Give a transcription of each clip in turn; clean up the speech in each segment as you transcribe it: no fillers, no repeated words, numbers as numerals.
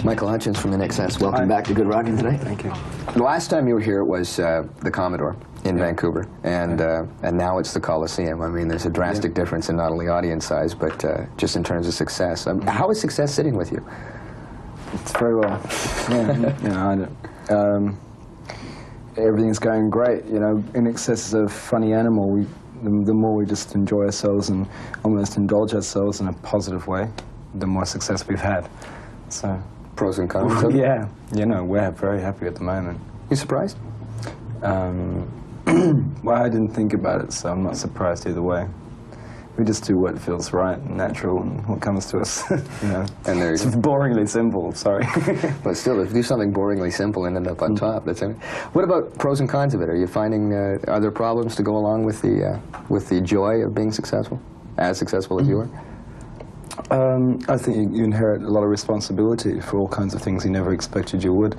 Michael Hutchence from INXS. Welcome back to Good Rockin' today. Thank you. The last time you were here, it was the Commodore in Vancouver, and now it's the Coliseum. I mean, there's a drastic difference in not only audience size, but just in terms of success. How is success sitting with you? It's very well. Everything's going great. You know, INXS is a funny animal. The more we just enjoy ourselves and almost indulge ourselves in a positive way, the more success we've had. So, pros and cons. Yeah, you know, we're very happy at the moment. You surprised? Well, I didn't think about it, so I'm not surprised either way. We just do what feels right and natural and what comes to us, you know. And it's boringly simple, sorry. But still, if you do something boringly simple and end up on top, that's it. What about pros and cons of it? Are you finding, are there problems to go along with the joy of being successful, as successful as you are? I think you inherit a lot of responsibility for all kinds of things you never expected you would.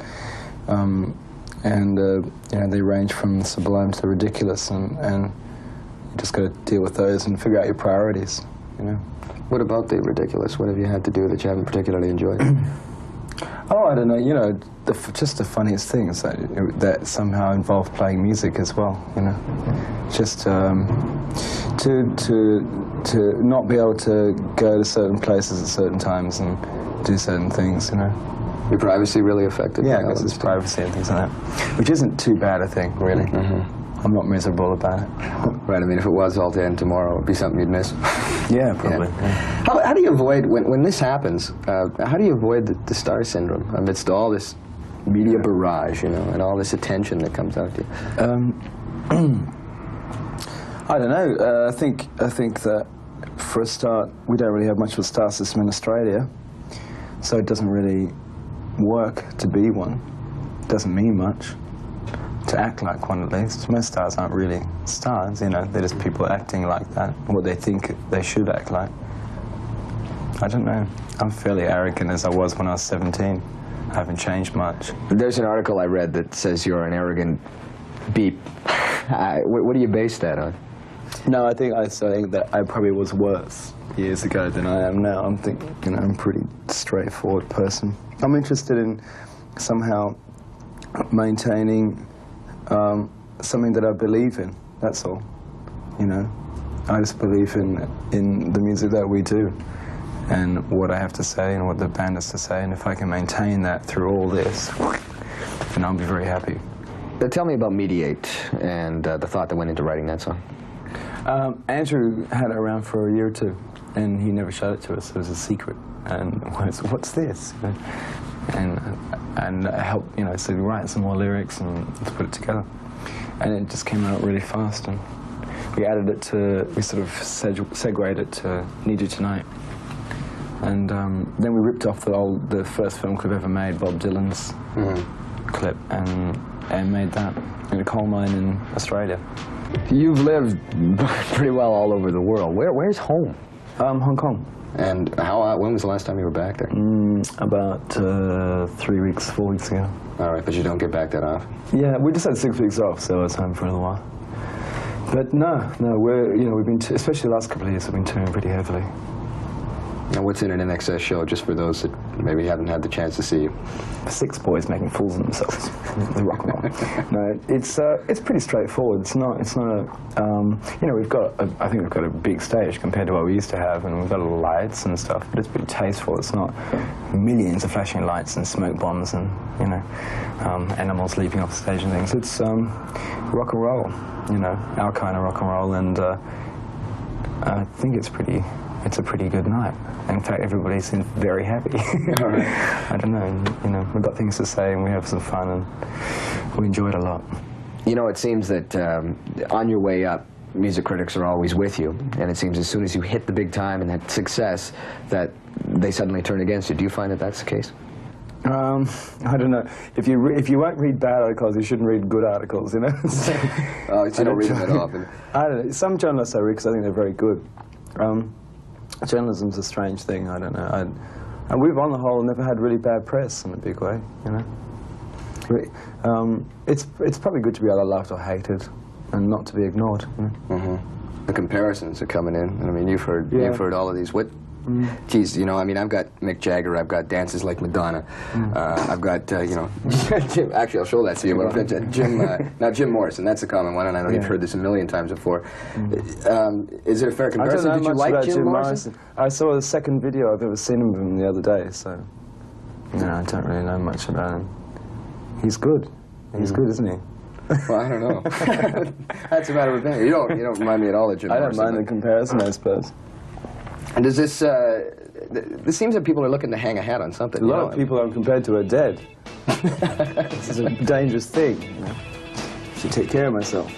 You know, they range from sublime to ridiculous, and you just got to deal with those and figure out your priorities, you know. What about the ridiculous? What have you had to do that you haven't particularly enjoyed? Oh, I don't know, you know, just the funniest things that somehow involve playing music as well, you know. Just to not be able to go to certain places at certain times and do certain things, you know. Your privacy really affected? Yeah, I guess it's privacy and things like that, which isn't too bad, I think, really. I'm not miserable about it. Right, I mean, if it was all to end tomorrow, it would be something you'd miss. Yeah, probably. Yeah. How do you avoid, when this happens, how do you avoid the star syndrome amidst all this media barrage, you know, and all this attention that comes out to you? I don't know. I think that, for a start, we don't really have much of a star system in Australia, so it doesn't really work to be one. It doesn't mean much. To act like one, at least. Most stars aren't really stars, you know, they're just people acting like that, what they think they should act like. I don't know. I'm fairly arrogant as I was when I was 17. I haven't changed much. There's an article I read that says you're an arrogant beep. What do you base that on? No, I think that I probably was worse years ago than I am now. I'm thinking, you know, I'm a pretty straightforward person. I'm interested in somehow maintaining something that I believe in, that's all, you know. I just believe in the music that we do and what I have to say and what the band has to say, and if I can maintain that through all this, then I'll be very happy. Tell me about Mediate and the thought that went into writing that song. Andrew had it around for a year or two, and he never showed it to us. It was a secret, and what's this? And helped, you know, so we write some more lyrics and let's put it together. And it just came out really fast, and we added it to, we sort of segued it to Need You Tonight. And then we ripped off the first film clip ever made, Bob Dylan's clip, and made that in a coal mine in Australia. You've lived pretty well all over the world. Where's home? Hong Kong. And when was the last time you were back there? About 3 weeks, 4 weeks ago. All right, but you don't get back that often? Yeah, we just had 6 weeks off, so it's home for a little while. But no, we've been, especially the last couple of years, we've been touring pretty heavily. Now, what's in an INXS show, just for those that maybe haven't had the chance to see you? 6 boys making fools of themselves. The rock and roll. No, it's pretty straightforward. It's not you know, I think we've got a big stage compared to what we used to have, and we've got lights and stuff, but it's pretty tasteful. It's not millions of flashing lights and smoke bombs and, you know, animals leaping off the stage and things. It's rock and roll, you know, our kind of rock and roll, and I think it's a pretty good night. In fact, everybody seems very happy. I don't know, you know, we've got things to say and we have some fun and we enjoy it a lot. You know, it seems that on your way up, music critics are always with you, and it seems as soon as you hit the big time and that success, that they suddenly turn against you. Do you find that that's the case? I don't know. If you won't read bad articles, you shouldn't read good articles, you know? So you don't read them that often? I don't know. Some journalists I read because I think they're very good. Journalism's a strange thing, I don't know. And we've, on the whole, never had really bad press in a big way, you know. It's probably good to be either loved or hated, and not to be ignored. You know? The comparisons are coming in, and I mean, you've heard all of these. What geez, you know, I mean, I've got Mick Jagger, I've got dances like Madonna, I've got, you know, Jim, actually, I'll show that to you, but I've got Jim, now Jim Morrison, that's a common one, and I know you've heard this a million times before. Is it a fair comparison? Did you like Jim Morrison? I saw the second video I've ever seen of him the other day, so, you know, I don't really know much about him. He's good. He's good, isn't he? Well, I don't know. That's a matter of opinion. You don't remind me at all of Jim Morrison. I don't mind the comparison, I suppose. And does this, it seems that people are looking to hang a hat on something. A lot of people I'm compared to are dead. This is a dangerous thing, you know. I should take care of myself.